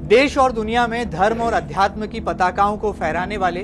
देश और दुनिया में धर्म और अध्यात्म की पताकाओं को फहराने वाले,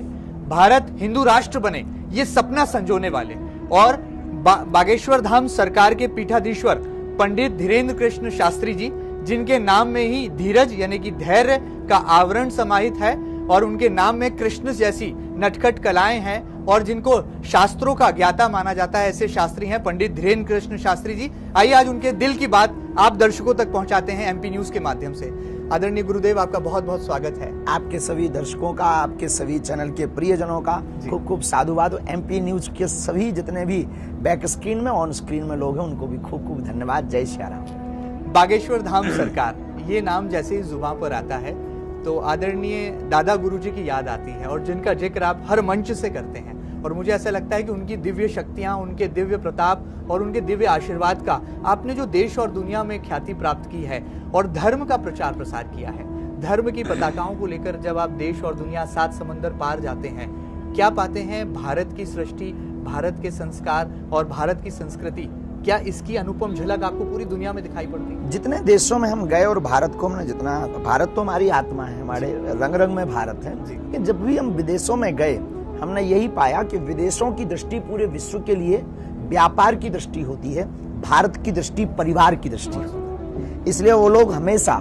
भारत हिंदू राष्ट्र बने ये सपना संजोने वाले और बागेश्वर धाम सरकार के पीठाधीश्वर पंडित धीरेन्द्र कृष्ण शास्त्री जी, जिनके नाम में ही धीरज यानी कि धैर्य का आवरण समाहित है और उनके नाम में कृष्ण जैसी नटखट कलाएं हैं और जिनको शास्त्रों का ज्ञाता माना जाता है, ऐसे शास्त्री हैं पंडित धीरेन्द्र कृष्ण शास्त्री जी। आइए आज उनके दिल की बात आप दर्शकों तक पहुंचाते हैं एमपी न्यूज के माध्यम से। आदरणीय गुरुदेव, आपका बहुत बहुत स्वागत है। आपके सभी दर्शकों का, आपके सभी चैनल के प्रियजनों का खूब खूब साधुवाद। एमपी न्यूज के सभी जितने भी बैक स्क्रीन में, ऑन स्क्रीन में लोग हैं, उनको भी खूब खूब धन्यवाद। जय श्री राम। बागेश्वर धाम सरकार, ये नाम जैसे ही जुबान पर आता है तो आदरणीय दादा गुरुजी की याद आती है और जिनका जिक्र आप हर मंच से करते हैं और मुझे ऐसा लगता है कि उनकी दिव्य शक्तियां, उनके दिव्य प्रताप और उनके दिव्य आशीर्वाद का आपने जो देश और दुनिया में ख्याति प्राप्त की है और धर्म का प्रचार प्रसार किया है, धर्म की पताकाओं को लेकर जब आप देश और दुनिया 7 समंदर पार जाते हैं, क्या पाते हैं? भारत की सृष्टि, भारत के संस्कार और भारत की संस्कृति, क्या इसकी अनुपम झलक आपको पूरी दुनिया में दिखाई पड़ती है? जितने देशों में हम गए और भारत को हमने जितना, भारत तो हमारी आत्मा है, हमारे रंग रंग में भारत है, कि जब भी हम विदेशों में गए हमने यही पाया कि विदेशों की दृष्टि पूरे विश्व के लिए व्यापार की दृष्टि होती है, भारत की दृष्टि परिवार की दृष्टि होती है। इसलिए वो लोग हमेशा,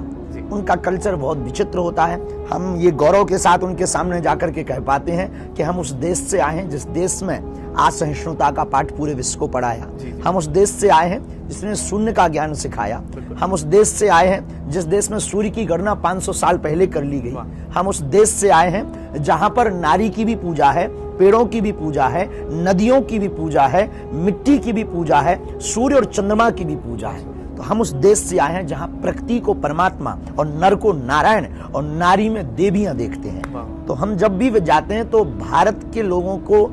उनका कल्चर बहुत विचित्र होता है। हम ये गौरव के साथ उनके सामने जाकर के कह पाते हैं कि हम उस देश से आए हैं जिस देश में असहिष्णुता का पाठ पूरे विश्व को पढ़ाया। हम उस देश से आए हैं जिसने शून्य का ज्ञान सिखाया। हम उस देश से आए हैं जिस देश में सूर्य की गणना 500 साल पहले कर ली गई। हम उस देश से आए हैं जहां पर नारी की भी पूजा है, पेड़ों की भी पूजा है, नदियों की भी पूजा है, मिट्टी की भी पूजा है, सूर्य और चंद्रमा की भी पूजा है। तो हम उस देश से आए हैं जहां प्रकृति को परमात्मा और नर को नारायण और नारी में देवियां देखते हैं। तो हम जब भी जाते हैं तो भारत के लोगों को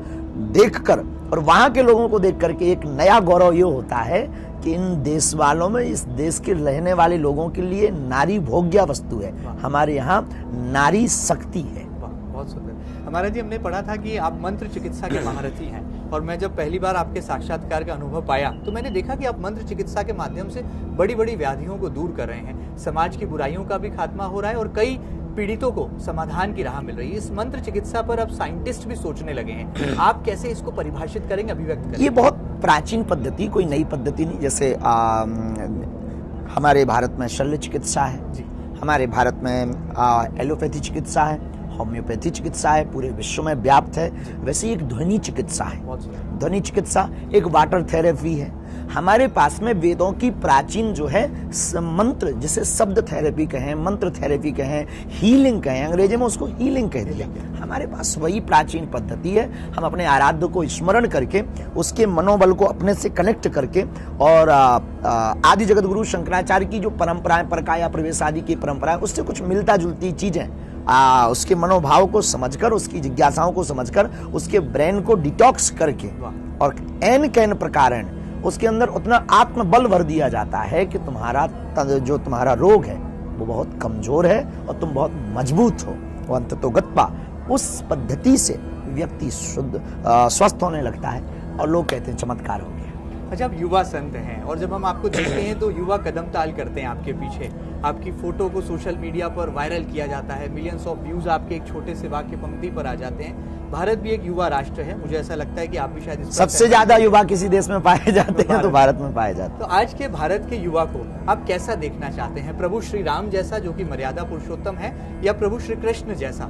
देखकर और वहां के लोगों को देख करके एक नया गौरव ये होता है कि इन देश वालों में, इस देश के रहने वाले लोगों के लिए नारी भोग्य वस्तु है। हमारे यहाँ नारी शक्ति है। बहुत सुंदर। हमारा जी, हमने पढ़ा था कि आप मंत्र चिकित्सा के महारथी हैं और मैं जब पहली बार आपके साक्षात्कार का अनुभव पाया तो मैंने देखा कि आप मंत्र चिकित्सा के माध्यम से बड़ी बड़ी व्याधियों को दूर कर रहे हैं, समाज की बुराइयों का भी खात्मा हो रहा है और कई पीड़ितों को समाधान की राह मिल रही है। इस मंत्र चिकित्सा पर अब साइंटिस्ट भी सोचने लगे हैं। आप कैसे इसको परिभाषित करेंगे, अभिव्यक्त करेंगे? ये बहुत प्राचीन पद्धति, कोई नई पद्धति नहीं। जैसे हमारे भारत में शल्य चिकित्सा है, हमारे भारत में एलोपैथी चिकित्सा है, होम्योपैथी चिकित्सा है, पूरे विश्व में व्याप्त है। वैसे एक ध्वनि चिकित्सा है, ध्वनि चिकित्सा, एक वाटर थेरेपी है। हमारे पास में वेदों की प्राचीन जो है मंत्र, जिसे शब्द थेरेपी कहें, मंत्र थेरेपी कहें, हीलिंग कहें, अंग्रेजी में उसको हीलिंग कह दिया। हमारे पास वही प्राचीन पद्धति है। हम अपने आराध्य को स्मरण करके, उसके मनोबल को अपने से कनेक्ट करके और आदि जगत गुरु शंकराचार्य की जो परंपराएं, परकाया प्रवेश आदि की परंपराएं, उससे कुछ मिलता जुलती चीजें, उसके मनोभाव को समझकर, उसकी जिज्ञासाओं को समझकर, उसके ब्रेन को डिटॉक्स करके और एन कैन प्रकार उसके अंदर उतना आत्मबल भर दिया जाता है कि जो तुम्हारा रोग है वो बहुत कमजोर है और तुम बहुत मजबूत हो। वो अंततोगत्वा उस पद्धति से व्यक्ति शुद्ध स्वस्थ होने लगता है और लोग कहते हैं चमत्कार हो गया। अच्छा, आप युवा संत हैं और जब हम आपको देखते हैं तो युवा कदम ताल करते हैं आपके पीछे। आपकी फोटो को सोशल मीडिया पर वायरल किया जाता है, मिलियंस ऑफ व्यूज आपके एक छोटे से वाक्य पंक्ति पर आ जाते हैं। भारत भी एक युवा राष्ट्र है, मुझे ऐसा लगता है कि आप भी शायद सबसे ज्यादा युवा किसी देश में पाए जाते हैं तो भारत में पाए जाते हैं। तो आज के भारत के युवा को आप कैसा देखना चाहते हैं? प्रभु श्री राम जैसा जो कि मर्यादा पुरुषोत्तम है, या प्रभु श्री कृष्ण जैसा?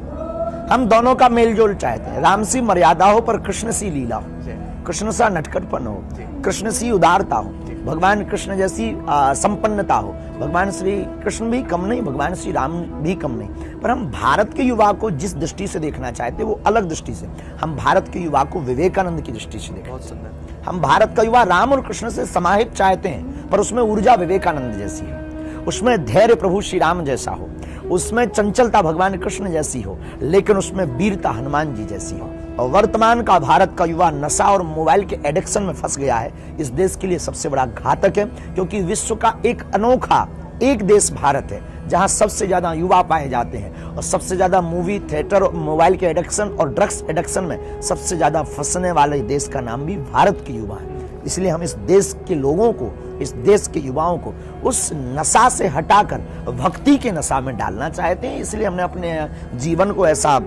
हम दोनों का मेलजोल चाहते हैं। राम सी मर्यादा हो पर कृष्ण सी लीला हो, कृष्ण सा नटखटपन हो, कृष्ण सी उदारता हो, भगवान कृष्ण जैसी संपन्नता हो। भगवान श्री कृष्ण भी कम नहीं, भगवान श्री राम भी कम नहीं। पर हम भारत के युवा को जिस दृष्टि से देखना चाहते हैं वो अलग दृष्टि से। हम भारत के युवा को विवेकानंद की दृष्टि से देखते हैं। हम भारत का युवा राम और कृष्ण से समाहित चाहते हैं, पर उसमें ऊर्जा विवेकानंद जैसी है, उसमें धैर्य प्रभु श्री राम जैसा हो, उसमें चंचलता भगवान कृष्ण जैसी हो, लेकिन उसमें वीरता हनुमान जी जैसी हो। और वर्तमान का भारत का युवा नशा और मोबाइल के एडिक्शन में फंस गया है। इस देश के लिए सबसे बड़ा घातक है, क्योंकि विश्व का एक अनोखा एक देश भारत है जहां सबसे ज्यादा युवा पाए जाते हैं और सबसे ज्यादा मूवी, थिएटर, मोबाइल के एडिक्शन और ड्रग्स एडिक्शन में सबसे ज्यादा फंसने वाले देश का नाम भी भारत के युवा है। इसलिए हम इस देश के लोगों को, इस देश के युवाओं को उस नशा से हटाकर भक्ति के नशा में डालना चाहते हैं। इसलिए हमने अपने जीवन को ऐसा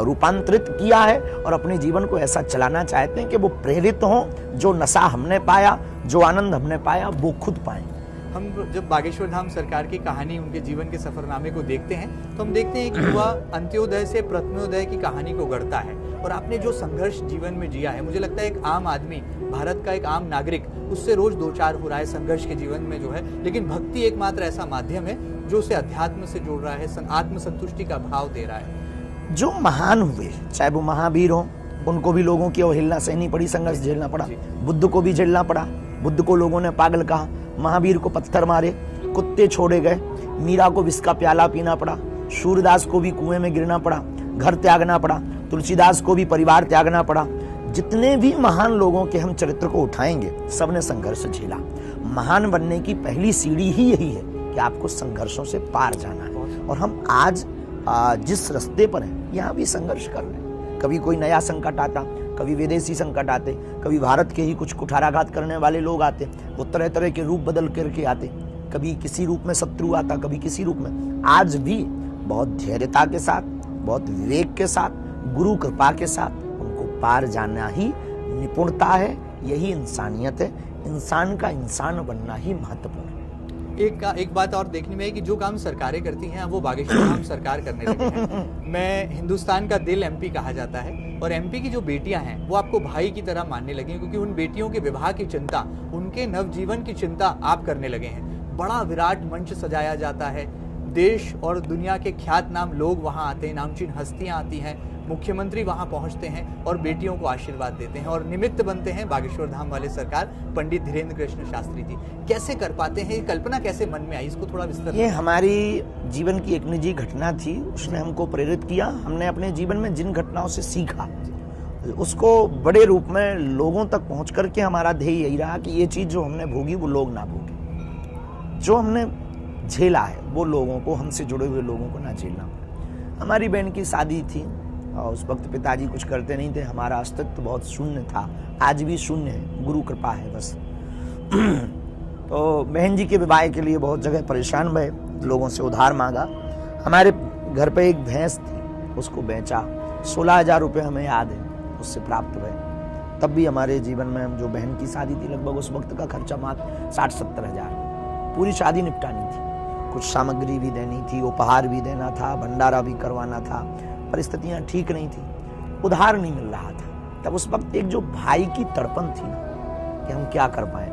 रूपांतरित किया है और अपने जीवन को ऐसा चलाना चाहते हैं कि वो प्रेरित हों, जो नशा हमने पाया, जो आनंद हमने पाया, वो खुद पाएं। हम जब बागेश्वर धाम सरकार की कहानी, उनके जीवन के सफरनामे को देखते हैं तो हम देखते हैं कि युवा अंत्योदय से प्रथमोदय की कहानी को गढ़ता है। और आपने जो संघर्ष जीवन में जिया है, मुझे लगता है एक आम आदमी, भारत का एक आम नागरिक, उससे रोज दो चार हो रहा है संघर्ष के जीवन में जो है, लेकिन भक्ति एकमात्र ऐसा माध्यम है जो उसे अध्यात्म से जोड़ रहा है, आत्मसंतुष्टि का भाव दे रहा है। जो महान हुए, चाहे वो महावीर हो, उनको भी लोगों की अवहेलना सहनी पड़ी, संघर्ष झेलना पड़ा। बुद्ध को भी झेलना पड़ा, बुद्ध को लोगों ने पागल कहा, महावीर को पत्थर मारे, कुत्ते छोड़े गए, मीरा को विष का प्याला पीना पड़ा, सूरदास को भी कुएं में गिरना पड़ा, घर त्यागना पड़ा, तुलसीदास को भी परिवार त्यागना पड़ा। जितने भी महान लोगों के हम चरित्र को उठाएंगे, सबने संघर्ष झेला। महान बनने की पहली सीढ़ी ही यही है कि आपको संघर्षों से पार जाना है। और हम आज जिस रास्ते पर हैं, यहाँ भी संघर्ष कर रहे हैं। कभी कोई नया संकट आता, कभी विदेशी संकट आते, कभी भारत के ही कुछ कुठाराघात करने वाले लोग आते, वो तरह तरह के रूप बदल करके आते, कभी किसी रूप में शत्रु आता, कभी किसी रूप में। आज भी बहुत धैर्यता के साथ, बहुत विवेक के साथ, गुरु कृपा के साथ उनको पार जाना ही निपुणता है, यही इंसानियत है। इंसान का इंसान बनना ही महत्वपूर्ण है। एक बात और देखने में है कि जो काम सरकारें करती हैं वो बागेश्वर धाम सरकार करने लगी है। मैं हिंदुस्तान का दिल एमपी कहा जाता है, और एमपी की जो बेटियां हैं वो आपको भाई की तरह मानने लगी हैं, क्योंकि उन बेटियों के विवाह की चिंता, उनके नवजीवन की चिंता आप करने लगे हैं। बड़ा विराट मंच सजाया जाता है, देश और दुनिया के ख्यात नाम लोग वहां आते हैं, नामचीन हस्तियां आती हैं, मुख्यमंत्री वहां पहुंचते हैं और बेटियों को आशीर्वाद देते हैं, और निमित्त बनते हैं बागेश्वर धाम वाले सरकार, पंडित धीरेन्द्र कृष्ण शास्त्री जी। कैसे कर पाते हैं, कल्पना कैसे मन में आई, इसको थोड़ा विस्तार। ये हमारी जीवन की एक निजी घटना थी, उसने हमको प्रेरित किया। हमने अपने जीवन में जिन घटनाओं से सीखा, उसको बड़े रूप में लोगों तक पहुंच करके हमारा ध्येय यही रहा कि ये चीज जो हमने भोगी वो लोग ना भोगे, जो हमने झेला है वो लोगों को, हमसे जुड़े हुए लोगों को ना झेलना पड़े। हमारी बहन की शादी थी और उस वक्त पिताजी कुछ करते नहीं थे, हमारा अस्तित्व बहुत शून्य था, आज भी शून्य है, गुरु कृपा है बस। तो बहन जी के विवाह के लिए बहुत जगह परेशान भये, लोगों से उधार मांगा। हमारे घर पे एक भैंस थी, उसको बेचा, 16,000 रुपये हमें याद है उससे प्राप्त हुए। तब भी हमारे जीवन में जो बहन की शादी थी, लगभग उस वक्त का खर्चा मात्र 60-70 हज़ार, पूरी शादी निपटानी थी, कुछ सामग्री भी देनी थी, उपहार भी देना था, भंडारा भी करवाना था। परिस्थितियां ठीक नहीं थी, उधार नहीं मिल रहा था। तब उस वक्त एक जो भाई की तड़पन थी ना कि हम क्या कर पाए,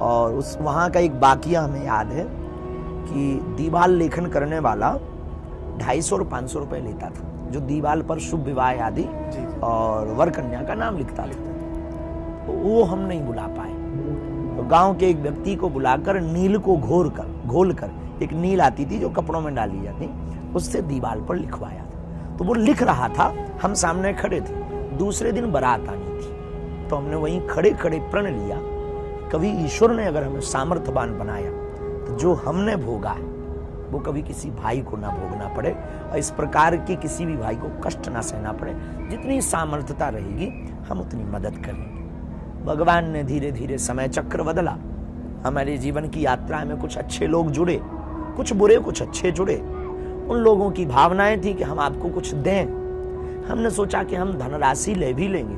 और उस वहाँ का एक वाकया हमें याद है कि दीवाल लेखन करने वाला 250 और 500 रुपये लेता था, जो दीवाल पर शुभ विवाह आदि और वर कन्या का नाम लिखता तो वो हम नहीं बुला पाए। तो गांव के एक व्यक्ति को बुलाकर नील को घोल कर एक नील आती थी जो कपड़ों में डाली जाती, उससे दीवाल पर लिखवाया था। तो वो लिख रहा था, हम सामने खड़े थे। दूसरे दिन बारात आनी थी, तो हमने वहीं खड़े खड़े प्रण लिया, कभी ईश्वर ने अगर हमें सामर्थ्यवान बनाया तो जो हमने भोगा है वो कभी किसी भाई को ना भोगना पड़े, और इस प्रकार के किसी भी भाई को कष्ट ना सहना पड़े। जितनी सामर्थ्यता रहेगी हम उतनी मदद करेंगे। भगवान ने धीरे धीरे समय चक्र बदला, हमारे जीवन की यात्रा में कुछ अच्छे लोग जुड़े, कुछ बुरे कुछ अच्छे जुड़े। उन लोगों की भावनाएं थी कि हम आपको कुछ दें। हमने सोचा कि हम धनराशि ले भी लेंगे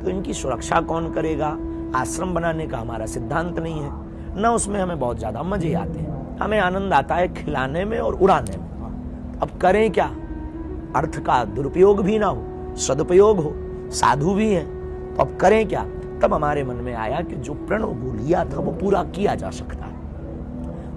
तो इनकी सुरक्षा कौन करेगा। आश्रम बनाने का हमारा सिद्धांत नहीं है, न उसमें हमें बहुत ज्यादा मजे आते हैं। हमें आनंद आता है खिलाने में और उड़ाने में। अब करें क्या, अर्थ का दुरुपयोग भी ना हो, सदुपयोग हो, साधु भी हैं, तो अब करें क्या। तब हमारे मन में आया कि जो प्रण वो लिया था वो पूरा किया जा सकता है।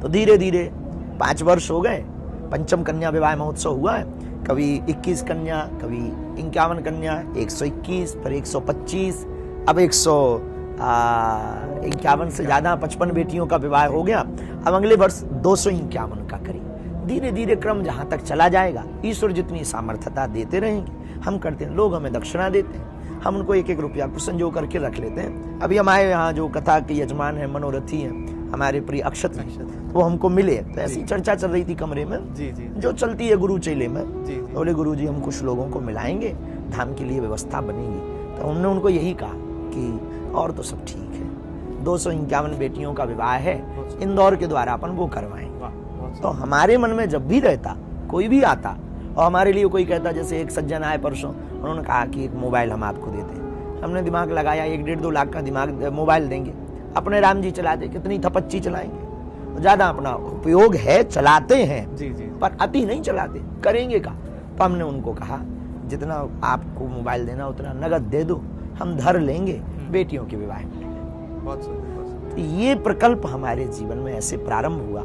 तो धीरे धीरे 5 वर्ष हो गए, 5म कन्या विवाह महोत्सव हुआ है। कभी 21 कन्या, कभी 51 कन्या, 121, फिर 125, अब 151 से ज्यादा 55 बेटियों का विवाह हो गया। अब अगले वर्ष 251 का करें। धीरे धीरे क्रम जहां तक चला जाएगा, ईश्वर जितनी सामर्थ्यता देते रहेंगे हम करते हैं। लोग हमें दक्षिणा देते हैं, हम उनको 1-1 रुपया कुछ संजो करके रख लेते हैं। अभी हमारे यहाँ जो कथा के यजमान है, मनोरथी हैं, हमारे प्रिय अक्षत जी, तो वो हमको मिले, तो ऐसी चर्चा चल रही थी कमरे में जी जी जो चलती है गुरु चेले में। जी जी बोले गुरु जी हम कुछ लोगों को मिलाएंगे, धाम के लिए व्यवस्था बनेगी। तो हमने उनको यही कहा कि और तो सब ठीक है, 251 बेटियों का विवाह है, इंदौर के द्वारा अपन वो करवाएंगे। वाह, बहुत तो हमारे मन में जब भी रहता, कोई भी आता और हमारे लिए कोई कहता, जैसे एक सज्जन आए परसों, उन्होंने कहा कि एक मोबाइल हम आपको देते हैं। हमने दिमाग लगाया, 1-1.5-2 लाख का दिमाग मोबाइल देंगे, अपने राम जी चलाते, कितनी थपच्ची चलाएंगे, ज्यादा अपना उपयोग है, चलाते हैं जी जी पर अति नहीं चलाते, करेंगे का। तो हमने उनको कहा जितना आपको मोबाइल देना उतना नगद दे दो, हम धर लेंगे, बेटियों के विवाह में। बहुत सुंदर, बहुत सुंदर। तो ये प्रकल्प हमारे जीवन में ऐसे प्रारंभ हुआ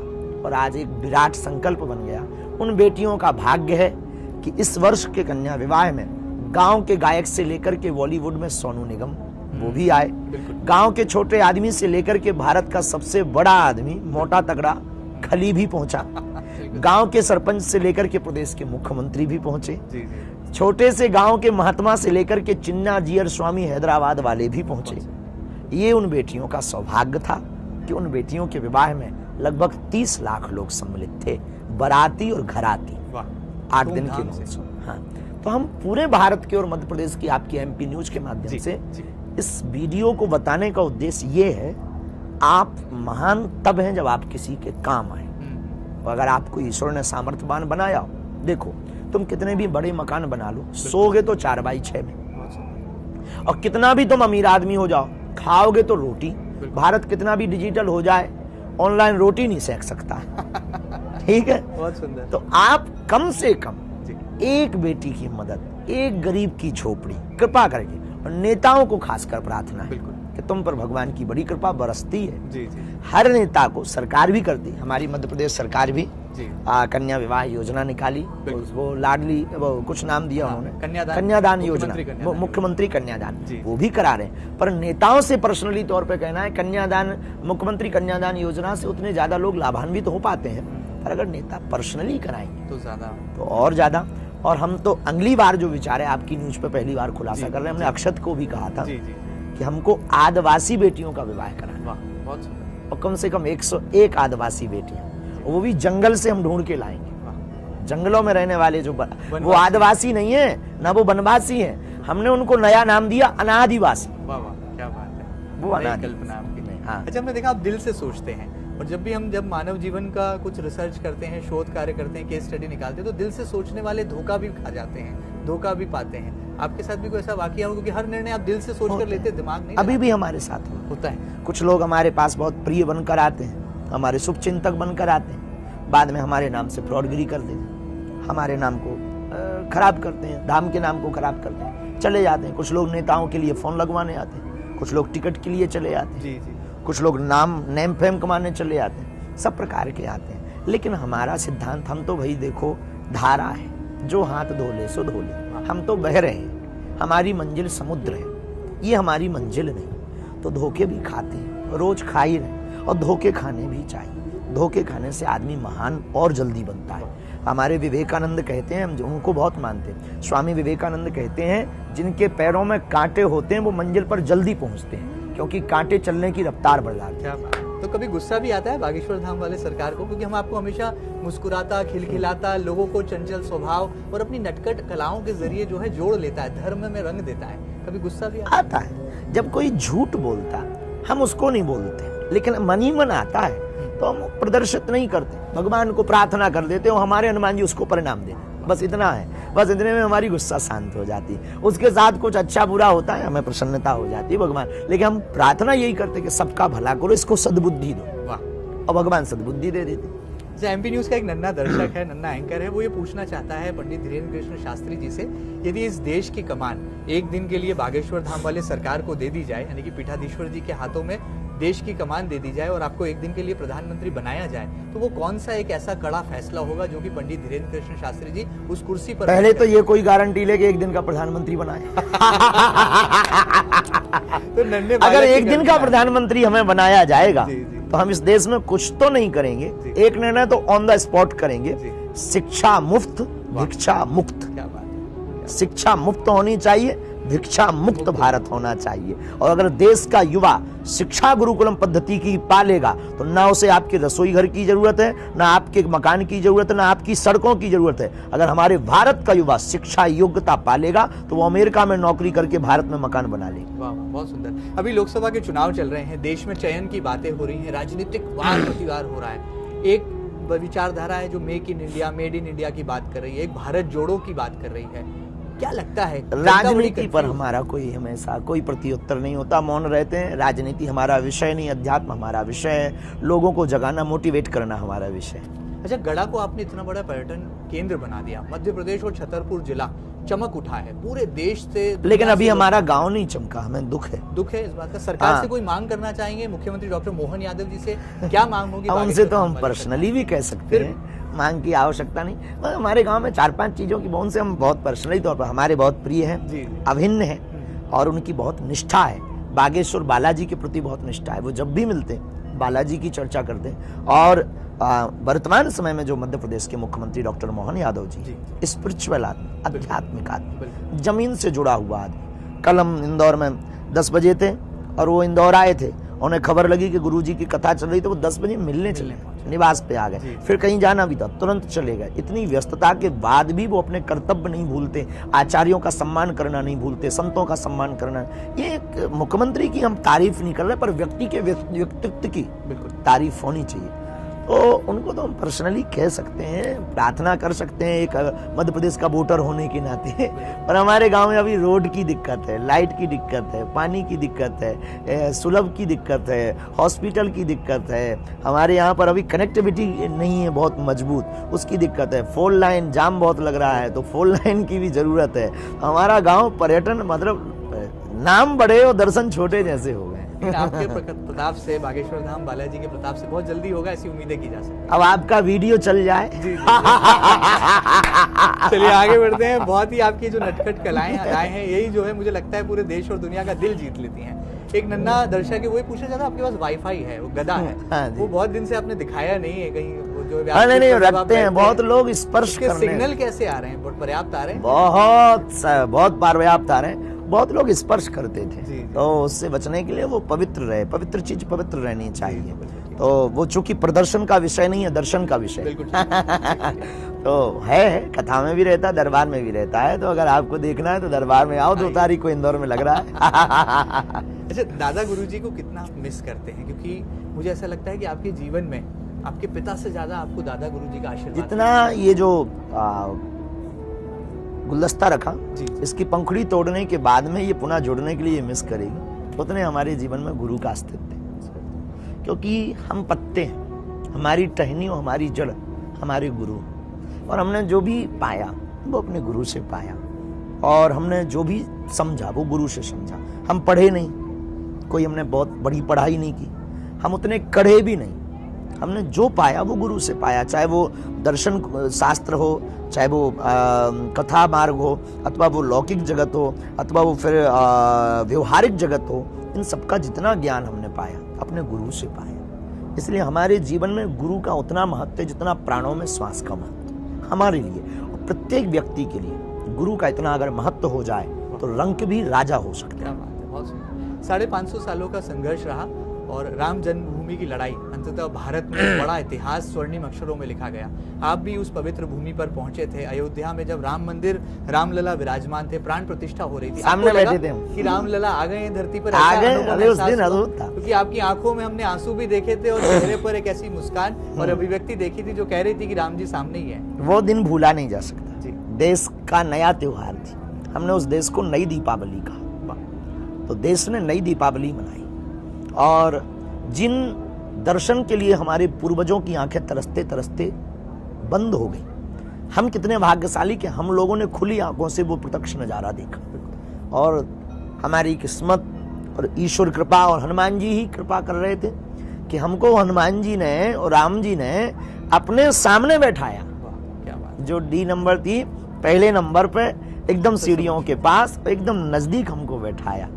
और आज एक विराट संकल्प बन गया। उन बेटियों का भाग्य है कि इस वर्ष के कन्या विवाह में गांव के गायक से लेकर के बॉलीवुड में सोनू निगम वो भी आए, गांव के छोटे आदमी से लेकर के भारत का सबसे बड़ा आदमी मोटा तगड़ा खली भी पहुंचा, गांव के सरपंच से लेकर के प्रदेश के मुख्यमंत्री भी पहुंचे, जी जी छोटे से गांव के महात्मा से लेकर के चिन्ना जियर स्वामी हैदराबाद वाले भी पहुंचे। ये उन बेटियों का सौभाग्य था कि उन बेटियों के विवाह में लगभग 30 लाख लोग सम्मिलित थे, बाराती और घराती, वाह, 8 दिन के धूमधाम से। महोत्सव। हाँ, तो हम पूरे भारत के और मध्य प्रदेश की आपकी एमपी न्यूज के माध्यम जी, से जी। इस वीडियो को बताने का उद्देश्य ये है, आप महान तब हैं जब आप किसी के काम आए। अगर आपको ईश्वर ने सामर्थ्यवान बनाया हो, देखो तुम कितने भी बड़े मकान बना लो, सोओगे तो 4x6 में, बहुत सुंदर। और कितना भी तुम अमीर आदमी हो जाओ, खाओगे तो रोटी। भारत कितना भी डिजिटल हो जाए, ऑनलाइन रोटी नहीं सेक सकता। ठीक है, बहुत सुंदर। तो आप कम से कम जी एक बेटी की मदद, एक गरीब की झोपड़ी, कृपा करके, और नेताओं को खासकर प्रार्थना है बिल्कुल। कि तुम पर भगवान की बड़ी कृपा बरसती है। जी जी हर नेता को, सरकार भी करती है, हमारी मध्य प्रदेश सरकार भी जी कन्या विवाह योजना निकाली, बिल्कुल। वो लाडली, वो कुछ नाम दिया हाँ, उन्होंने, कन्यादान योजना, मुख्यमंत्री कन्यादान मुख्यमंत्री कन्यादान, जी। वो भी करा रहे हैं। पर नेताओं से पर्सनली तौर पे कहना है, कन्यादान, मुख्यमंत्री कन्यादान योजना से उतने ज्यादा लोग लाभान्वित हो पाते हैं, पर अगर नेता पर्सनली कराएंगे तो ज्यादा तो और ज्यादा। और हम तो अगली बार जो विचार है, आपकी न्यूज पे पहली बार खुलासा कर रहे हैं, हमने अक्षत को भी कहा था जी जी कि हमको आदिवासी बेटियों का विवाह कराना, वाह, बहुत सुंदर। और कम से कम 101 आदिवासी बेटियां, वो भी जंगल से हम ढूंढ के लाएंगे। जंगलों में रहने वाले जो वो आदिवासी नहीं है ना, वो वनवासी है, हमने उनको नया नाम दिया अनादिवासी। वाह वाह, क्या बात है, वो नई अनादि। कल्पना आपकी। हाँ। अच्छा, हमने देखा आप दिल से सोचते हैं, और जब भी हम मानव जीवन का कुछ रिसर्च करते हैं, शोध कार्य करते हैं, केस स्टडी निकालते हैं, तो दिल से सोचने वाले धोखा भी खा जाते हैं, धोखा भी पाते हैं। आपके साथ भी कोई ऐसा वाकया हो, क्योंकि हर निर्णय आप दिल से सोच कर लेते, दिमाग नहीं अभी भी हमारे साथ होता है। कुछ लोग हमारे पास बहुत प्रिय बनकर आते हैं, हमारे शुभ चिंतक बनकर आते हैं, बाद में हमारे नाम से फ्रॉडगिरी कर देते हैं, हमारे नाम को खराब करते हैं, धाम के नाम को खराब करते हैं, चले जाते हैं। कुछ लोग नेताओं के लिए फोन लगवाने आते हैं, कुछ लोग टिकट के लिए चले जाते हैं, जी जी कुछ लोग नेम फेम कमाने चले जाते हैं, सब प्रकार के आते हैं। लेकिन हमारा सिद्धांत, हम तो भाई देखो, धारा है, जो हाथ धो ले सो धो ले, हम तो बह रहे हैं, हमारी मंजिल समुद्र है, ये हमारी मंजिल नहीं। तो धोखे भी खाते हैं, रोज खा ही रहे, और धोखे खाने भी चाहिए। धोखे खाने से आदमी महान और जल्दी बनता है। हमारे विवेकानंद कहते हैं, हम उनको बहुत मानते हैं, स्वामी विवेकानंद कहते हैं, जिनके पैरों में कांटे होते हैं वो मंजिल पर जल्दी पहुंचते हैं, क्योंकि कांटे चलने की रफ्तार बढ़ाते हैं। क्या बात है। तो कभी गुस्सा भी आता है बागेश्वर धाम वाले सरकार को, क्योंकि हम आपको हमेशा मुस्कुराता, खिलखिलाता, लोगों को चंचल स्वभाव और अपनी नटखट कलाओं के जरिए जो है जोड़ लेता है, धर्म में रंग देता है, कभी गुस्सा भी आता है। जब कोई झूठ बोलता, हम उसको नहीं बोलते, लेकिन मन ही मन आता है तो हम प्रदर्शित नहीं करते, भगवान को प्रार्थना कर देते हो, हमारे हनुमान जी उसको परिणाम दे, बस इतना है। बस इतने में हमारी गुस्सा शांत हो जाती है। उसके साथ कुछ अच्छा बुरा होता है, हमें प्रसन्नता हो जाती है भगवान, लेकिन हम प्रार्थना यही करते कि सबका भला करो, इसको सद्बुद्धि दो, वाह। और भगवान सद्बुद्धि दे देते। एमपी न्यूज का एक नन्ना दर्शक है, नन्ना एंकर है, वो ये पूछना चाहता है पंडित धीरेन्द्र कृष्ण शास्त्री जी से, यदि इस देश की कमान एक दिन के लिए बागेश्वर धाम वाले सरकार को दे दी जाए, यानी कि पीठाधीश्वर जी के हाथों में देश की कमान दे दी जाए और आपको एक दिन के लिए प्रधानमंत्री बनाया जाए, तो वो कौन सा एक ऐसा कड़ा फैसला होगा जो कि पंडित धीरेन्द्र कृष्ण शास्त्री जी उस कुर्सी पर पहले तो ये कोई गारंटी ले कि एक दिन का प्रधानमंत्री बनाए। तो नन्हे अगर एक दिन का प्रधानमंत्री हमें बनाया जाएगा, जी, जी। तो हम इस देश में कुछ तो नहीं करेंगे, एक निर्णय तो ऑन द स्पॉट करेंगे, शिक्षा मुफ्त, भिक्षा मुक्त। क्या बात है। शिक्षा मुफ्त होनी चाहिए, भिक्षा मुक्त भारत होना चाहिए। और अगर देश का युवा शिक्षा गुरुकुलम पद्धति की पालेगा तो ना उसे आपके रसोई घर की जरूरत है, ना आपके मकान की जरूरत है, ना आपकी सड़कों की जरूरत है। अगर हमारे भारत का युवा शिक्षा योग्यता पालेगा तो वो अमेरिका में नौकरी करके भारत में मकान बना लेगा। वाह, बहुत सुंदर। अभी लोकसभा के चुनाव चल रहे हैं, देश में चयन की बातें हो रही हैं, राजनीतिक वार प्रतिवार हो रहा है। एक विचारधारा है जो make in India, made in India की बात कर रही है, एक भारत जोड़ो की बात कर रही है। क्या लगता है राजनीति पर हमारा कोई हमेशा कोई प्रत्युत्तर नहीं होता, मौन रहते हैं। राजनीति हमारा विषय नहीं, अध्यात्म हमारा विषय है, लोगों को जगाना, मोटिवेट करना हमारा विषय है। अच्छा, गढ़ा को आपने इतना बड़ा पर्यटन केंद्र बना दिया, मध्य प्रदेश और छतरपुर जिला चमक उठा है पूरे देश से, लेकिन अभी हमारा गांव नहीं चमका, हमें दुख है इस बात का। सरकार से कोई मांग करना चाहेंगे मुख्यमंत्री डॉक्टर मोहन यादव जी से, क्या मांग होगी? उनसे तो हम पर्सनली भी कह सकते हैं, मांग की आवश्यकता नहीं। हमारे गांव में 4-5 चीजों की उनसे हम बहुत पर्सनली तौर पर हमारे बहुत प्रिय हैं, अभिन्न है और उनकी बहुत निष्ठा है। बागेश्वर बालाजी के प्रति बहुत निष्ठा है, वो जब भी मिलते हैं बालाजी की चर्चा करते हैं। और वर्तमान समय में जो मध्य प्रदेश के मुख्यमंत्री डॉक्टर मोहन यादव जी स्पिरिचुअल आदमी, आध्यात्मिक आदमी, जमीन से जुड़ा हुआ आदमी। कल हम इंदौर में 10 बजे थे और वो इंदौर आए थे, उन्हें खबर लगी कि गुरुजी की कथा चल रही, तो वो 10 बजे मिलने चले, निवास पे आ गए। फिर कहीं जाना भी था, तुरंत चले गए। इतनी व्यस्तता के बाद भी वो अपने कर्तव्य नहीं भूलते, आचार्यों का सम्मान करना नहीं भूलते, संतों का सम्मान करना। ये एक मुख्यमंत्री की हम तारीफ नहीं कर रहे, पर व्यक्ति के व्यक्तित्व की तारीफ होनी चाहिए। तो उनको तो हम पर्सनली कह सकते हैं, प्रार्थना कर सकते हैं एक मध्य प्रदेश का वोटर होने के नाते। पर हमारे गांव में अभी रोड की दिक्कत है, लाइट की दिक्कत है, पानी की दिक्कत है, सुलभ की दिक्कत है, हॉस्पिटल की दिक्कत है। हमारे यहाँ पर अभी कनेक्टिविटी नहीं है बहुत मजबूत, उसकी दिक्कत है। 4 लाइन जाम बहुत लग रहा है, तो 4 लाइन की भी जरूरत है। हमारा गाँव पर्यटन मतलब नाम बड़े और दर्शन छोटे जैसे हो गए। आपके प्रताप से, बागेश्वर धाम बालाजी के प्रताप से बहुत जल्दी होगा, ऐसी उम्मीदें की जा सकती है। अब आपका वीडियो चल जाए। चलिए आगे बढ़ते हैं। बहुत ही आपकी जो नटखट कलाएं आए हैं, यही जो है मुझे लगता है पूरे देश और दुनिया का दिल जीत लेती हैं। एक नन्ना दर्शक है, वही पूछना चाहता, आपके पास वाईफाई है, वो गदा है, वो बहुत दिन से आपने दिखाया नहीं है कहीं, वो जो नहीं रखते हैं, बहुत लोग स्पर्श करने। सिग्नल कैसे आ रहे हैं? पर्याप्त आ रहे हैं? बहुत पर्याप्त आ रहे हैं। बहुत लोग स्पर्श करते थे, तो उससे बचने के लिए वो पवित्र रहे। पवित्र चीज पवित्र रहनी चाहिए। तो वो चूंकि प्रदर्शन का विषय नहीं है, दर्शन का विषय बिल्कुल। तो है, कथा में भी रहता है, दरबार में भी रहता है। तो अगर आपको देखना है तो दरबार में आओ, 2 तारीख को इंदौर में लग रहा है। अच्छा, दादा गुरुजी को कितना मिस करते हैं? क्योंकि मुझे ऐसा लगता है कि आपके जीवन में आपके पिता से ज्यादा आपको दादा गुरुजी का आशीर्वाद, जितना ये जो गुलदस्ता रखा, इसकी पंखुड़ी तोड़ने के बाद में ये पुनः जोड़ने के लिए ये मिस करेगी, उतने हमारे जीवन में गुरु का अस्तित्व है। क्योंकि हम पत्ते हैं, हमारी टहनी और हमारी जड़ हमारे गुरु, और हमने जो भी पाया वो अपने गुरु से पाया, और हमने जो भी समझा वो गुरु से समझा। हम पढ़े नहीं, कोई हमने बहुत बड़ी पढ़ाई नहीं की, हम उतने कढ़े भी नहीं, हमने जो पाया वो गुरु से पाया। चाहे वो दर्शन शास्त्र हो, चाहे वो कथा मार्ग हो, अथवा वो लौकिक जगत हो, अथवा वो फिर व्यवहारिक जगत हो, इन सबका जितना ज्ञान हमने पाया अपने गुरु से पाया। इसलिए हमारे जीवन में गुरु का उतना महत्व है जितना प्राणों में श्वास का महत्व हमारे लिए। और प्रत्येक व्यक्ति के लिए गुरु का इतना अगर महत्व हो जाए तो रंक भी राजा हो सकता है। 550 सालों का संघर्ष रहा और राम जन्मभूमि की लड़ाई, अंततः भारत में एक बड़ा इतिहास स्वर्णिम अक्षरों में लिखा गया। आप भी उस पवित्र भूमि पर पहुंचे थे, अयोध्या में जब राम मंदिर, रामलला विराजमान थे, प्राण प्रतिष्ठा हो रही थी, सामने बैठे थे कि रामलला आ गए धरती पर, आ गए। उस दिन अद्भुत था, क्योंकि आपकी आंखों में हमने आंसू भी देखे थे और चेहरे पर एक ऐसी मुस्कान और अभिव्यक्ति देखी थी जो कह रही थी कि राम जी सामने ही है। वो दिन भूला नहीं जा सकता। देश का नया त्योहार थी, हमने उस देश को नई दीपावली कहा। तो देश ने नई दीपावली मनाई, और जिन दर्शन के लिए हमारे पूर्वजों की आंखें तरसते तरसते बंद हो गई, हम कितने भाग्यशाली कि हम लोगों ने खुली आंखों से वो प्रत्यक्ष नजारा देखा। और हमारी किस्मत और ईश्वर कृपा और हनुमान जी ही कृपा कर रहे थे कि हमको हनुमान जी ने और राम जी ने अपने सामने बैठाया। जो D नंबर थी, पहले नंबर पे एकदम सीढ़ियों के पास एकदम नजदीक हमको बैठाया।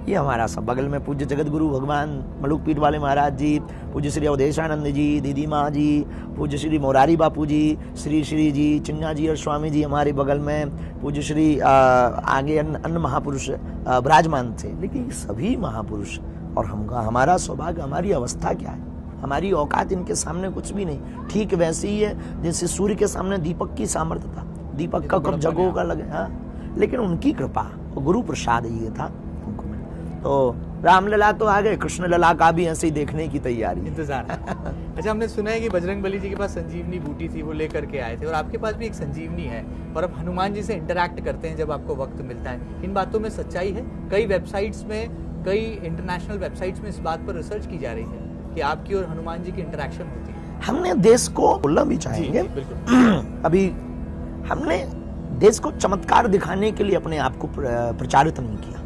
ये हमारा सब बगल में पूज्य जगत गुरु भगवान मलुक पीठ वाले महाराज जी, पूज्य श्री अवधेशानंद जी, दीदी माँ जी, पूज्य श्री मोरारी बापू जी, श्री श्री जी चिन्ना जी और स्वामी जी हमारे बगल में, पूज्य श्री आगे अन्य महापुरुष विराजमान थे। लेकिन सभी महापुरुष और हमारा सौभाग्य, हमारी अवस्था क्या है, हमारी औकात इनके सामने कुछ भी नहीं। ठीक वैसे ही है जैसे सूर्य के सामने दीपक की सामर्थ्य था, दीपक का कब जगहों का लगे। हाँ, लेकिन उनकी कृपा, गुरु प्रसाद ये था उनको मिला। तो रामलला तो आ गए, कृष्ण लला का भी ऐसे ही देखने की तैयारी, इंतजार है। अच्छा, हमने सुना है कि बजरंग बली जी के पास संजीवनी बूटी थी, वो लेकर के आए थे, और आपके पास भी एक संजीवनी है, और आप हनुमान जी से इंटरैक्ट करते हैं जब आपको वक्त मिलता है। इन बातों में सच्चाई है? कई वेबसाइट्स में, कई इंटरनेशनल वेबसाइट्स में इस बात पर रिसर्च की जा रही है कि आपकी और हनुमान जी की इंटरैक्शन होती है। हमने देश को बोलना भी चाहेंगे, अभी हमने देश को चमत्कार दिखाने के लिए अपने आप को प्रचारित नहीं किया।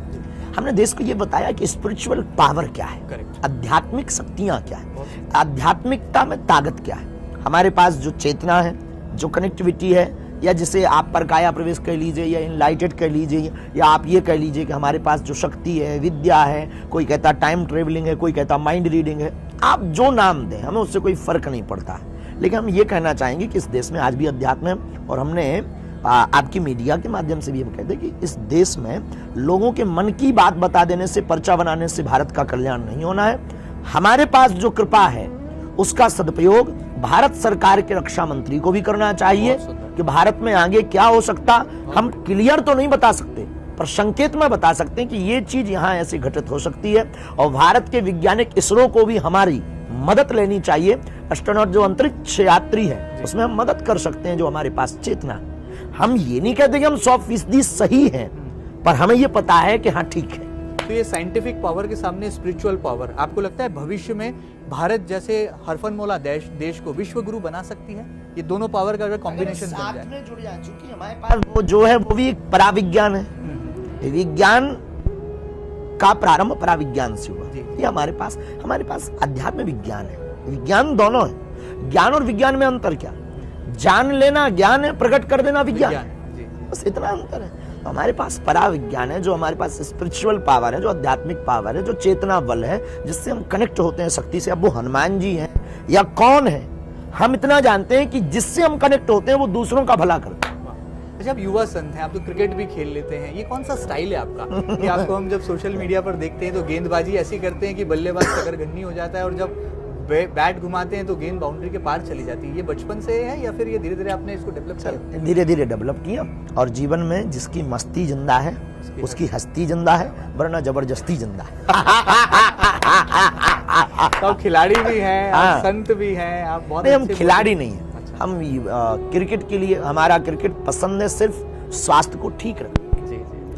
हमने देश को ये बताया कि स्पिरिचुअल पावर क्या है, आध्यात्मिक शक्तियां क्या है, आध्यात्मिकता में ताकत क्या है। हमारे पास जो चेतना है, जो कनेक्टिविटी है, या जिसे आप परकाया प्रवेश कह लीजिए, या इनलाइटेड कह लीजिए, या आप ये कह लीजिए कि हमारे पास जो शक्ति है, विद्या है, कोई कहता टाइम ट्रेवलिंग है, कोई कहता माइंड रीडिंग है, आप जो नाम दें, हमें उससे कोई फर्क नहीं पड़ता है। लेकिन हम ये कहना चाहेंगे कि इस देश में आज भी अध्यात्म है, और हमने आपकी मीडिया के माध्यम से भी हम कहते हैं कि इस देश में लोगों के मन की बात बता देने से, पर्चा बनाने से भारत का कल्याण नहीं होना है। हमारे पास जो कृपा है उसका सदुपयोग भारत सरकार के रक्षा मंत्री को भी करना चाहिए कि भारत में आगे क्या हो सकता। हम क्लियर तो नहीं बता सकते, पर संकेत में बता सकते हैं कि ये चीज यहाँ ऐसे घटित हो सकती है, और भारत के वैज्ञानिक इसरो को भी हमारी मदद लेनी चाहिए। एस्ट्रोनॉट जो अंतरिक्ष यात्री है उसमें हम मदद कर सकते हैं, जो हमारे पास चेतना है। हम ये नहीं कहते कि हम 100% सही हैं, पर हमें ये पता है कि हाँ ठीक है। तो ये साइंटिफिक पावर के सामने स्पिरिचुअल पावर, आपको लगता है भविष्य में भारत जैसे हरफनमौला देश को विश्व गुरु बना सकती है? ये दोनों पावर का अगर कॉम्बिनेशन बन जाए, में जुड़ जाए, क्योंकि हमारे पास वो जो है वो भी एक पराविज्ञान है। विज्ञान का प्रारंभ पराविज्ञान से हुआ। ये हमारे पास अध्यात्म विज्ञान है, विज्ञान दोनों है। ज्ञान और विज्ञान में अंतर क्या? जान लेना ज्ञान है, प्रकट कर देना विज्ञान है, बस इतना अंतर है। तो हमारे पास पराविज्ञान है, जो हमारे पास स्पिरिचुअल पावर है, जो आध्यात्मिक पावर है, जो चेतना बल है, जिससे हम कनेक्ट होते हैं शक्ति से। अब वो हनुमान जी हैं या कौन है, हम इतना जानते हैं कि जिससे हम कनेक्ट होते हैं वो दूसरों का भला करते हैं। अच्छा, आप युवा संत हैं, आप तो क्रिकेट भी खेल लेते हैं, ये कौन सा स्टाइल है आपका कि आपको हम जब सोशल मीडिया पर देखते हैं तो गेंदबाजी ऐसी करते हैं कि बल्लेबाज शकरगंदी हो जाता है, और जब बैट घुमाते हैं तो गेंद बाउंड्री के पार चली जाती है? ये बचपन से है या फिर ये धीरे धीरे आपने इसको डेवलप किया? धीरे धीरे डेवलप किया, और जीवन में जिसकी मस्ती जिंदा है उसकी हस्ती जिंदा है, वरना जबरदस्ती जिंदा है। तो आप खिलाड़ी भी हैं, आप संत भी हैं, आप बहुत नहीं, हम खिलाड़ी नहीं है। अच्छा। हम क्रिकेट के लिए, हमारा क्रिकेट पसंद है सिर्फ स्वास्थ्य को ठीक रखना।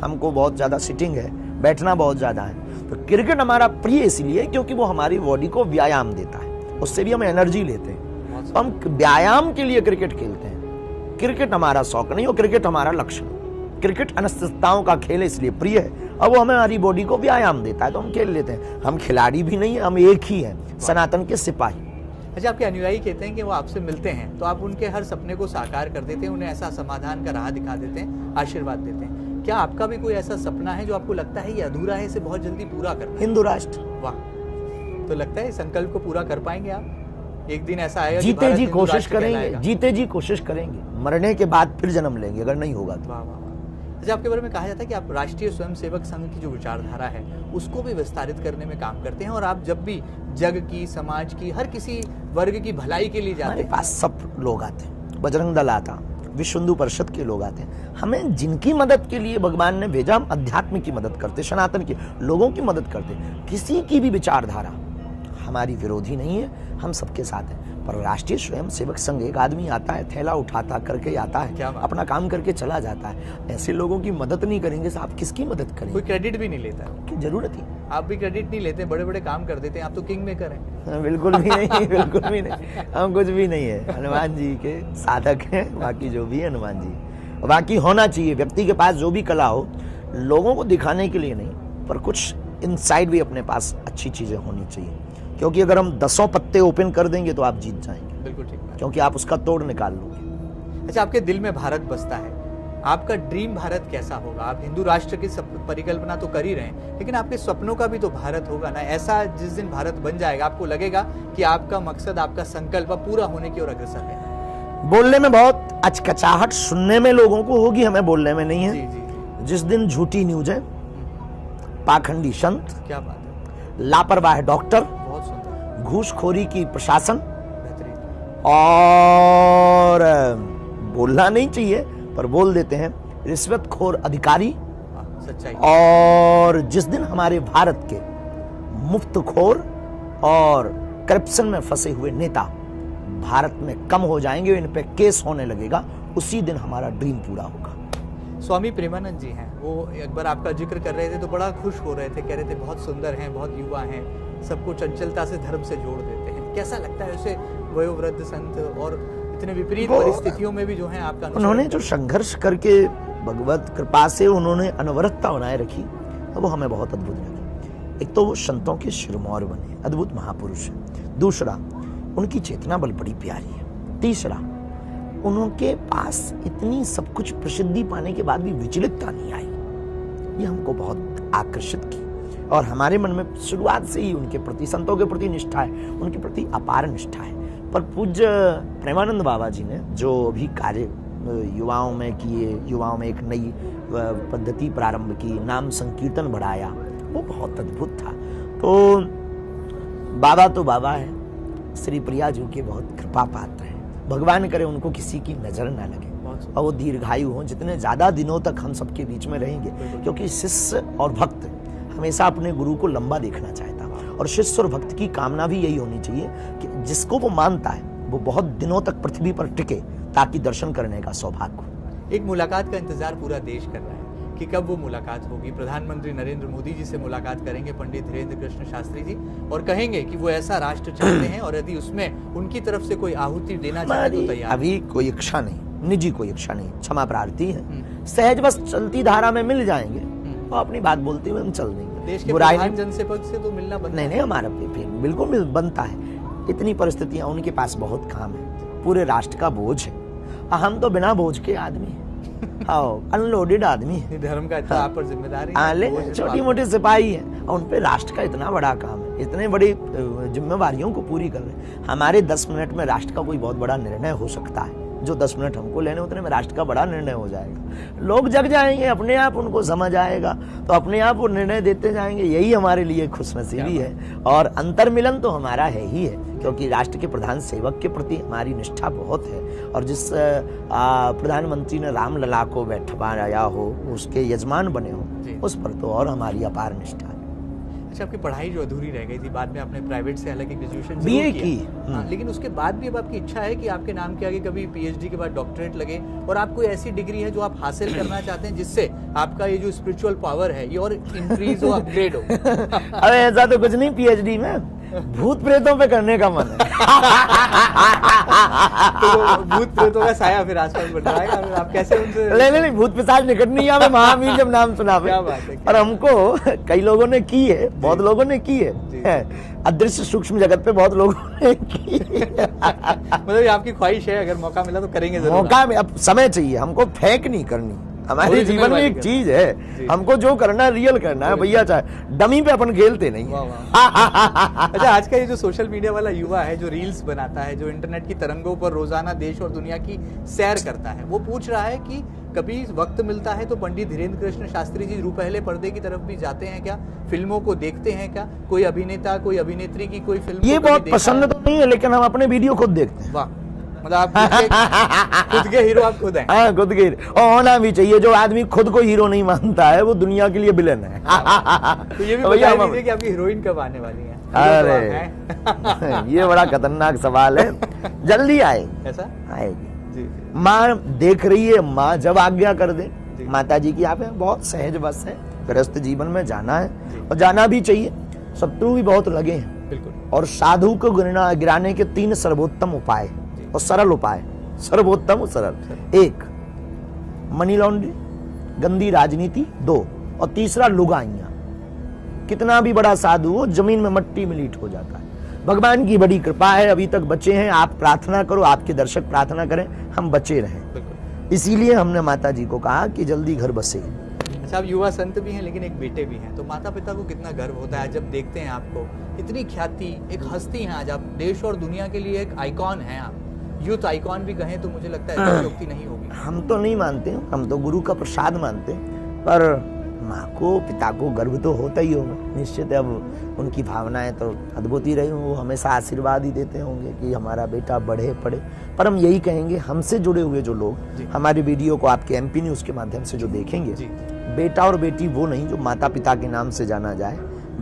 हमको बहुत ज्यादा सिटिंग है, बैठना बहुत ज्यादा है, तो क्रिकेट हमारा प्रिय इसलिए क्योंकि वो हमारी बॉडी को व्यायाम देता है, उससे भी हम एनर्जी लेते हैं। तो हम व्यायाम के लिए क्रिकेट खेलते हैं। क्रिकेट हमारा शौक नहीं, और क्रिकेट हमारा लक्ष्य नहीं। क्रिकेट अनिश्चितताओं का खेल है, इसलिए प्रिय है, और वो हमारी बॉडी को व्यायाम देता है, तो हम खेल लेते हैं। हम खिलाड़ी भी नहीं है, हम एक ही हैं, सनातन के सिपाही। अच्छा, आपके अनुयायी कहते हैं कि वो आपसे मिलते हैं तो आप उनके हर सपने को साकार कर देते हैं, उन्हें ऐसा समाधान का राह दिखा देते हैं, आशीर्वाद देते हैं। क्या आपका भी कोई ऐसा सपना है जो आपको लगता है ये अधूरा है, इसे बहुत जल्दी पूरा करना है? हिंदू राष्ट्र। वाह, तो लगता है इस संकल्प को पूरा कर पाएंगे आप? एक दिन ऐसा आएगा, जीते जी कोशिश करेंगे, जीते जी कोशिश करेंगे, मरने के बाद फिर जन्म लेंगे अगर नहीं होगा तो। वाह वाह। अच्छा, आपके बारे में कहा जाता है कि आप राष्ट्रीय स्वयंसेवक संघ की जो विचारधारा है उसको भी विस्तारित करने में काम करते हैं, और आप जब भी जग की, समाज की, हर किसी वर्ग की भलाई के लिए जाते हैं। हमारे पास सब लोग आते हैं, बजरंग दल आता, विश्व हिंदू परिषद के लोग आते हैं। हमें जिनकी मदद के लिए भगवान ने भेजा, हम अध्यात्म की मदद करते, सनातन के लोगों की मदद करते। किसी की भी विचारधारा हमारी विरोधी नहीं है, हम सबके साथ हैं। पर राष्ट्रीय स्वयंसेवक संघ, एक आदमी आता है, थैला उठाता करके आता है, अपना काम करके चला जाता है। ऐसे लोगों की मदद नहीं करेंगे तो आप किसकी मदद करेंगे? कोई क्रेडिट भी नहीं लेता है, की जरूरत ही। आप भी क्रेडिट नहीं लेते, बड़े बड़े काम कर देते हैं, आप तो किंग मेकर हैं। बिल्कुल भी नहीं, बिल्कुल भी नहीं, हम कुछ भी नहीं है। हनुमान जी के साधक हैं, बाकी जो भी है हनुमान जी। बाकी होना चाहिए व्यक्ति के पास जो भी कला हो, लोगों को दिखाने के लिए नहीं, पर कुछ इनसाइड भी अपने पास अच्छी चीजें होनी चाहिए, क्योंकि अगर हम 10 पत्ते ओपन कर देंगे तो आप जीत जाएंगे। बिल्कुल ठीक है, क्योंकि आप उसका तोड़ निकाल लोगे। अच्छा, आपके दिल में भारत बसता है, आपका ड्रीम भारत कैसा होगा? आप हिंदू राष्ट्र की परिकल्पना तो कर ही रहे हैं, लेकिन आपके सपनों का भी तो भारत होगा ना। ऐसा जिस दिन भारत बन जाएगा, आपको लगेगा कि आपका मकसद, आपका संकल्प पूरा होने की ओर अग्रसर है। बोलने में बहुत अचकचाहट सुनने में लोगों को होगी, हमें बोलने में नहीं है। जी जी। जिस दिन झूठी न्यूज़ें, पाखंडी संत, क्या बात है, लापरवाह डॉक्टर, बहुत सुंदर, घूसखोरी की प्रशासन, बेहतरीन, और बोलना नहीं चाहिए पर बोल देते हैं, रिश्वतखोर अधिकारी, सच्चाई। और जिस दिन हमारे भारत के मुफ्तखोर और करप्शन में फंसे हुए नेता भारत में कम हो जाएंगे, इन पे केस होने लगेगा, उसी दिन हमारा ड्रीम पूरा होगा। स्वामी प्रेमानंद जी हैं, वो एक बार आपका जिक्र कर रहे थे तो बड़ा खुश हो रहे थे, कह रहे थे बहुत सुंदर हैं, बहुत युवा हैं, सबको चंचलता से धर्म से जोड़ देते हैं। कैसा लगता है उसे, वयोवृद्ध संत और इतने विपरीत परिस्थितियों में भी जो है आपका उन्होंने जो संघर्ष करके भगवत कृपा से उन्होंने अनवरतता बनाए रखी, वो हमें बहुत अद्भुत लगी। एक तो वो संतों के शिरमौर बने, अद्भुत महापुरुष है। दूसरा, उनकी चेतना बल बड़ी प्यारी है। तीसरा, उनके पास इतनी सब कुछ प्रसिद्धि पाने के बाद भी विचलितता नहीं आई, ये हमको बहुत आकर्षित की। और हमारे मन में शुरुआत से ही उनके प्रति, संतों के प्रति निष्ठा है, उनके प्रति अपार निष्ठा है। पर पूज्य प्रेमानंद बाबा जी ने जो भी कार्य युवाओं में किए, युवाओं में एक नई पद्धति प्रारंभ की, नाम संकीर्तन बढ़ाया, वो बहुत अद्भुत था। तो बाबा है, श्री प्रिया जी के बहुत कृपा पात्र है। भगवान करे उनको किसी की नजर ना लगे और वो दीर्घायु हो, जितने ज्यादा दिनों तक हम सबके बीच में रहेंगे, क्योंकि शिष्य और भक्त हमेशा अपने गुरु को लंबा देखना चाहता है, और शिष्य और भक्त की कामना भी यही होनी चाहिए कि जिसको वो मानता है वो बहुत दिनों तक पृथ्वी पर टिके, ताकि दर्शन करने का सौभाग्य हो। एक मुलाकात का इंतजार पूरा देश कर रहा है कि कब वो मुलाकात होगी। प्रधानमंत्री नरेंद्र मोदी जी से मुलाकात करेंगे पंडित धीरेन्द्र कृष्ण शास्त्री जी, और कहेंगे कि वो ऐसा राष्ट्र चाहते हैं और यदि उसमें उनकी तरफ से कोई आहुति देना चाहे तो तैयार। अभी कोई इच्छा नहीं, निजी कोई इच्छा नहीं, क्षमा प्रार्थी है, सहज बस चलती धारा में मिल जाएंगे और अपनी बात बोलते हुए हम चल देंगे। देश के प्रधान जनसेवक से तो मिलना बनता नहीं, हमारा बिल्कुल बनता है। इतनी परिस्थितियां, उनके पास बहुत काम है, पूरे राष्ट्र का बोझ है, हम तो बिना बोझ के आदमी हैं, अनलोडेड आदमी है। धर्म का इतना आप पर जिम्मेदारी है, छोटी मोटी सिपाही है, और उन पे राष्ट्र का इतना बड़ा काम है, इतने बड़ी जिम्मेवारियों को पूरी कर रहे हैं। हमारे 10 मिनट में राष्ट्र का कोई बहुत बड़ा निर्णय हो सकता है, जो 10 मिनट हमको लेने, उतने में राष्ट्र का बड़ा निर्णय हो जाएगा। लोग जग जाएंगे, अपने आप उनको समझ आएगा, तो अपने आप वो निर्णय देते जाएंगे। यही हमारे लिए खुशनसीबी है, और अंतर्मिलन तो हमारा है ही है, क्योंकि राष्ट्र के प्रधान सेवक के प्रति हमारी निष्ठा बहुत है। और जिस प्रधानमंत्री ने रामलला को बैठवाया हो, उसके यजमान बने हो, उस पर तो और हमारी अपार निष्ठा है। अच्छा, आपकी पढ़ाई जो अधूरी रह गई थी, बाद में आपने प्राइवेट से हालांकि ग्रेजुएशन बीए की, लेकिन उसके बाद भी अब आपकी इच्छा है कि आपके नाम के आगे कभी पीएचडी के बाद डॉक्टरेट लगे, और आपको ऐसी डिग्री है जो आप हासिल करना चाहते हैं जिससे आपका ये जो स्पिरिचुअल पावर है ये और इंक्रीज हो, अपग्रेड हो। अरे ऐसा तो कुछ नहीं, पीएचडी में भूत प्रेतों पे करने का मन है। तो भूत प्रेतों का साया फिर आसपास बन रहा है, आप कैसे उनसे? नहीं, भूत पिशाच निकट नहीं आवे, महावीर जब नाम सुना। क्या बात है। और हमको कई लोगों ने की है, बहुत लोगों ने की है, अदृश्य सूक्ष्म जगत पे बहुत लोगों ने की। मतलब आपकी ख्वाहिश है, अगर मौका मिला तो करेंगे जरूर। मौका में अब समय चाहिए, हमको फेक नहीं करनी। हमारे जीवन में एक चीज है, हमको जो करना है रियल करना है भैया, चाहे डमी पे अपन खेलते नहीं। अच्छा, आज का ये जो सोशल मीडिया वाला युवा है, जो रील्स बनाता है, जो इंटरनेट की तरंगों पर रोजाना देश और दुनिया की सैर करता है, वो पूछ रहा है कि कभी वक्त मिलता है तो पंडित धीरेन्द्र कृष्ण शास्त्री जी रूपहले पर्दे की तरफ भी जाते हैं क्या? फिल्मों को देखते हैं क्या? कोई अभिनेता, कोई अभिनेत्री की कोई फिल्म ये बहुत पसंद तो नहीं है, लेकिन हम अपने वीडियो खुद देखते हैं। वाह, मतलब आप खुद के हीरो, आप खुद हैं। हाँ, खुद के हीरो, और होना भी चाहिए। जो आदमी खुद को हीरो नहीं मानता है वो दुनिया के लिए विलेन है। तो ये भी बता दीजिए कि आपकी हीरोइन कब आने वाली है? अरे ये बड़ा खतरनाक सवाल है, जल्दी आए, ऐसा आएगी। माँ देख रही है, माँ जब आज्ञा कर दे। माता जी की आप बहुत सहज बस है, गृहस्थ जीवन में जाना है और जाना भी चाहिए। शत्रु भी बहुत लगे हैं, बिल्कुल। और साधु को गिराने के 3 सर्वोत्तम उपाय और सरल उपाय, सर्वोत्तम और सरल। 1 मनी लॉन्ड्रिंग, गंदी राजनीति। 2 और तीसरा लुगाइयां। कितना भी बड़ा साधु हो, जमीन में मट्टी में लीट हो जाता है। भगवान की बड़ी कृपा है, अभी तक बचे हैं। आप प्रार्थना करो, आपके दर्शक प्रार्थना करें, हम बचे रहें। इसीलिए हमने माता जी को कहा कि जल्दी घर बसे। अच्छा, आप युवा संत भी हैं लेकिन एक बेटे भी हैं, तो माता पिता को कितना गर्व होता है जब देखते हैं आपको, इतनी ख्याति, एक हस्ती हैं आज आप, देश और दुनिया के लिए एक आइकॉन हैं आप, यूथ आइकॉन भी कहें तो मुझे लगता है अतिशयोक्ति नहीं होगी। हम तो नहीं मानते, हम तो गुरु का प्रसाद मानते, पर माँ को पिता को गर्व तो होता ही होगा निश्चित। अब उनकी भावनाएं तो अद्भुत ही रही, वो हमेशा आशीर्वाद ही देते होंगे कि हमारा बेटा बढ़े पढ़े। पर हम यही कहेंगे, हमसे जुड़े हुए जो लोग हमारे वीडियो को आपके एमपी न्यूज़ के माध्यम से जो देखेंगे, बेटा और बेटी वो नहीं जो माता पिता के नाम से जाना जाए,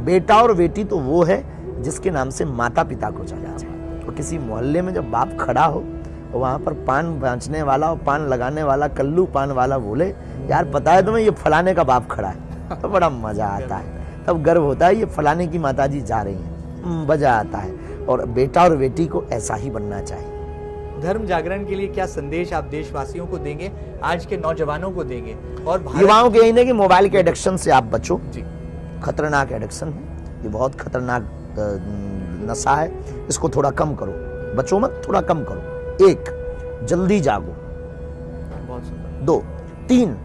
बेटा और बेटी तो वो है जिसके नाम से माता पिता को जाना जाए। और किसी मोहल्ले में जब बाप खड़ा हो, वहाँ पर पान बेचने वाला और पान लगाने वाला कल्लू पान वाला बोले, यार पता है तुम्हें ये फलाने का बाप खड़ा है, तो बड़ा मजा आता है, तब गर्व होता है ये फलाने की माताजी जा रही हैं, मजा आता है। और बेटा और बेटी को ऐसा ही बनना चाहिए। धर्म जागरण के लिए क्या संदेश आप देशवासियों को देंगे, आज के नौजवानों को देंगे? और युवाओं के यही नहीं कि मोबाइल के एडिक्शन से आप बचो जी, खतरनाक एडिक्शन है ये, बहुत खतरनाक नशा है, इसको थोड़ा कम करो, बचो मत, थोड़ा कम करो। 1, जल्दी जागो। बहुत सुंदर। 2, 3,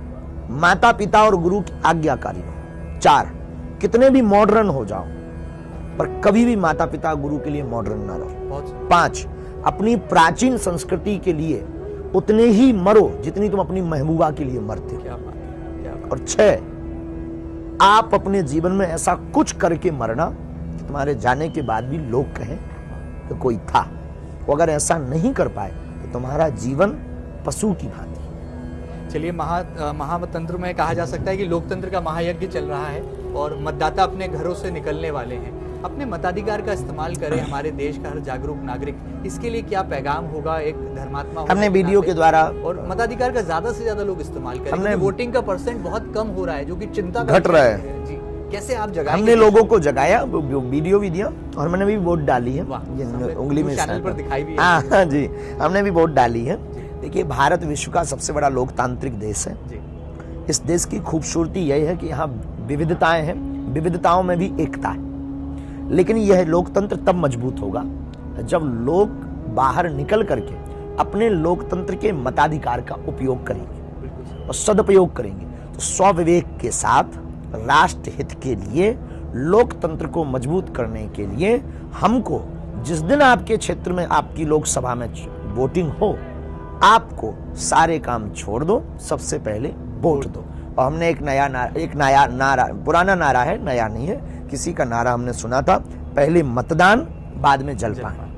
माता पिता और गुरु की आज्ञाकारी हो। 4, कितने भी मॉडर्न हो जाओ पर कभी भी माता पिता गुरु के लिए मॉडर्न ना रहो। बहुत सुंदर। 5, अपनी प्राचीन संस्कृति के लिए उतने ही मरो जितनी तुम अपनी महबूबा के लिए मरते हो। क्या बात है, क्या बात है। और 6, आप अपने जीवन में ऐसा कुछ करके मरना कि तुम्हारे जाने के बाद भी लोग कहें कि कोई था। वो अगर ऐसा नहीं कर पाए तो तुम्हारा जीवन पशु की भांति। चलिए, महातंत्र में कहा जा सकता है कि लोकतंत्र का महायज्ञ चल रहा है और मतदाता अपने घरों से निकलने वाले हैं, अपने मताधिकार का इस्तेमाल करें, हमारे देश का हर जागरूक नागरिक। इसके लिए क्या पैगाम होगा एक धर्मात्मा? हमने वीडियो के द्वारा, और मताधिकार का ज्यादा से ज्यादा लोग इस्तेमाल करें, हमने वोटिंग का परसेंट बहुत कम हो रहा है जो कि चिंता घट रहा है जी। कैसे आप जगाएंगे? हमने लोगों को जगाया, वीडियो भी दिया और मैंने भी वोट डाली है, उंगली में चैनल पर दिखाई भी है। हाँ जी, हमने भी वोट डाली है। देखिए, भारत विश्व का सबसे बड़ा लोकतांत्रिक देश है। इस देश की खूबसूरती यही है कि यहाँ विविधताएं हैं, विविधताओं में भी एकता है। लेकिन यह लोकतंत्र तब मजबूत होगा जब लोग बाहर निकल करके अपने लोकतंत्र के मताधिकार का उपयोग करेंगे और सदुपयोग करेंगे। तो स्वविवेक के साथ राष्ट्र हित के लिए, लोकतंत्र को मजबूत करने के लिए हमको, जिस दिन आपके क्षेत्र में आपकी लोकसभा में वोटिंग हो, आपको सारे काम छोड़ दो, सबसे पहले वोट दो। और हमने एक नया नारा, पुराना नारा है, नया नहीं है, किसी का नारा हमने सुना था, पहले मतदान बाद में जलपान।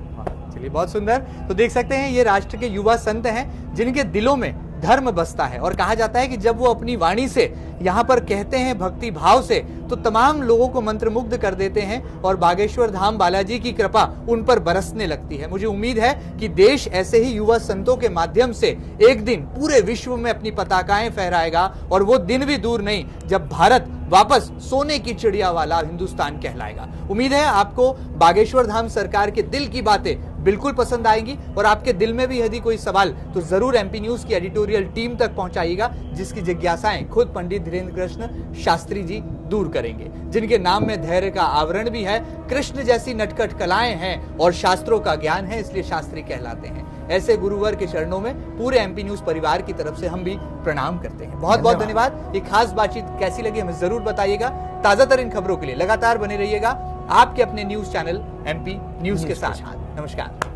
चलिए, बहुत सुंदर। तो देख सकते हैं ये राष्ट्र के युवा संत हैं जिनके दिलों में धर्म बसता है, और कहा जाता है कि जब वो अपनी वाणी से यहाँ पर कहते हैं भक्ति भाव से, तो तमाम लोगों को मंत्रमुग्ध कर देते हैं और बागेश्वर धाम बालाजी की कृपा उन पर बरसने लगती है। मुझे उम्मीद है कि देश ऐसे ही युवा संतों के माध्यम से एक दिन पूरे विश्व में अपनी पताकाएं फहराएगा, और वो दिन भी दूर नहीं जब भारत वापस सोने की चिड़िया वाला हिंदुस्तान कहलाएगा। उम्मीद है आपको बागेश्वर धाम सरकार के दिल की बातें बिल्कुल पसंद आएंगी, और आपके दिल में भी यदि कोई सवाल तो जरूर एमपी न्यूज की एडिटोरियल टीम तक पहुंचाइएगा, जिसकी जिज्ञासाएं खुद पंडित धीरेन्द्र कृष्ण शास्त्री जी दूर करेंगे, जिनके नाम में धैर्य का आवरण भी है, कृष्ण जैसी नटखट कलाएं हैं और शास्त्रों का ज्ञान है, इसलिए शास्त्री कहलाते हैं। ऐसे गुरुवर के चरणों में पूरे एमपी न्यूज परिवार की तरफ से हम भी प्रणाम करते हैं। बहुत बहुत धन्यवाद। ये खास बातचीत कैसी लगी हमें जरूर बताइएगा। ताजा तरीन खबरों के लिए लगातार बने रहिएगा आपके अपने न्यूज चैनल एमपी न्यूज के साथ। नमस्कार।